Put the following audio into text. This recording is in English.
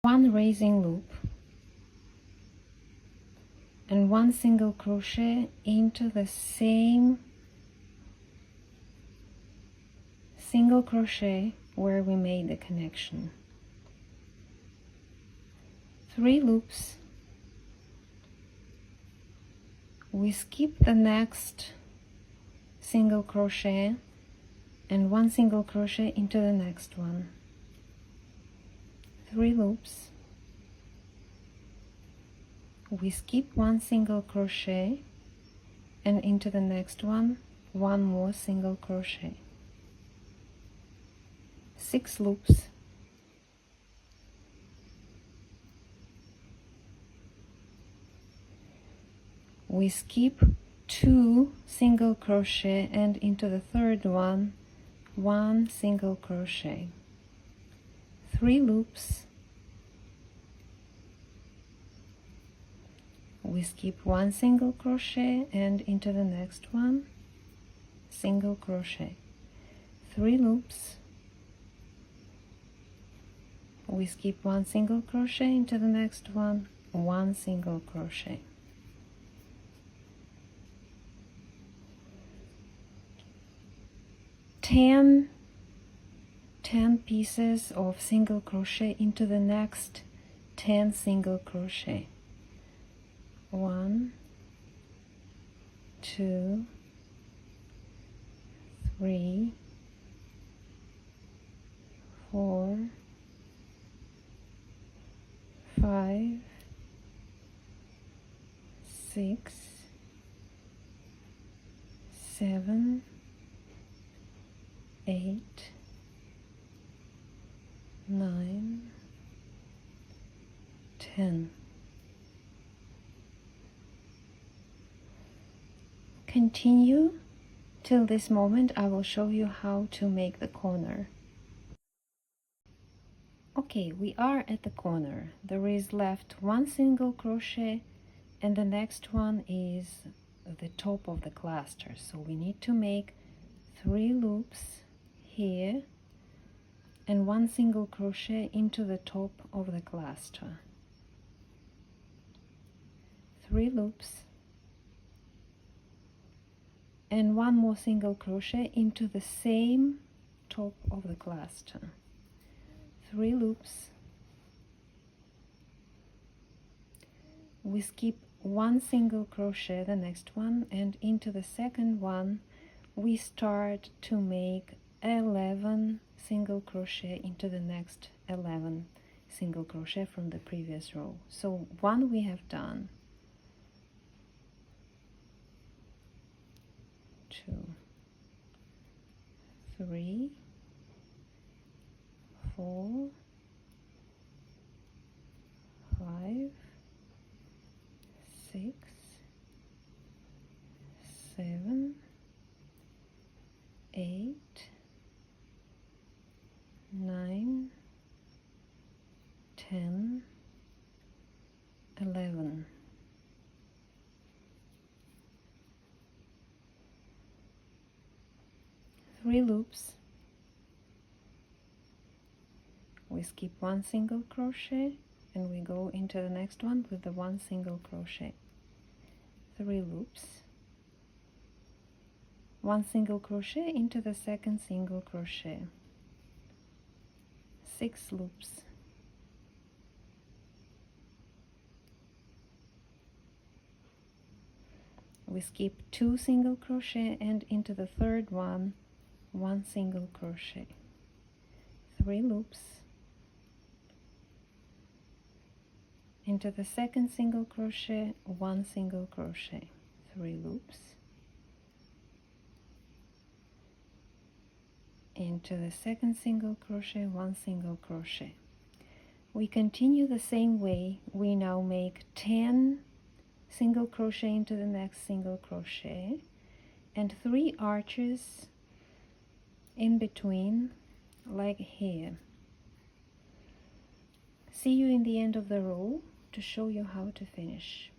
one raising loop and one single crochet into the same single crochet where we made the connection. 3 loops. We skip the next single crochet and one single crochet into the next one. 3 loops. We skip one single crochet and into the next one more single crochet. 6 loops. We skip 2 single crochet and into the third one single crochet. 3 loops. We skip 1 single crochet and into the next one single crochet. 3 loops. We skip 1 single crochet into the next one single crochet. 10 pieces of single crochet into the next 10 single crochet. 1, 2, 3, 4, 5, 6, 7, 8, 9, 10. Continue till this moment. I will show you how to make the corner. Okay, we are at the corner. There is left 1 single crochet and the next one is the top of the cluster. So we need to make 3 loops here and 1 single crochet into the top of the cluster. 3 loops and 1 more single crochet into the same top of the cluster. 3 loops. We skip 1 single crochet, the next one, and into the second one we start to make 11 single crochet into the next 11 single crochet from the previous row. So 1 we have done, 2, 3, 4, 5, 6, 7, 8, 9, 10, 11. Three loops. We skip 1 single crochet and we go into the next one with the 1 single crochet. 3 loops. 1 single crochet into the second single crochet. 6 loops. We skip 2 single crochet and into the third one 1 single crochet. 3 loops. Into the second single crochet 1 single crochet. 3 loops. Into the second single crochet 1 single crochet. We continue the same way. We now make 10 single crochet into the next single crochet and 3 arches in between, like here. See you in the end of the row to show you how to finish.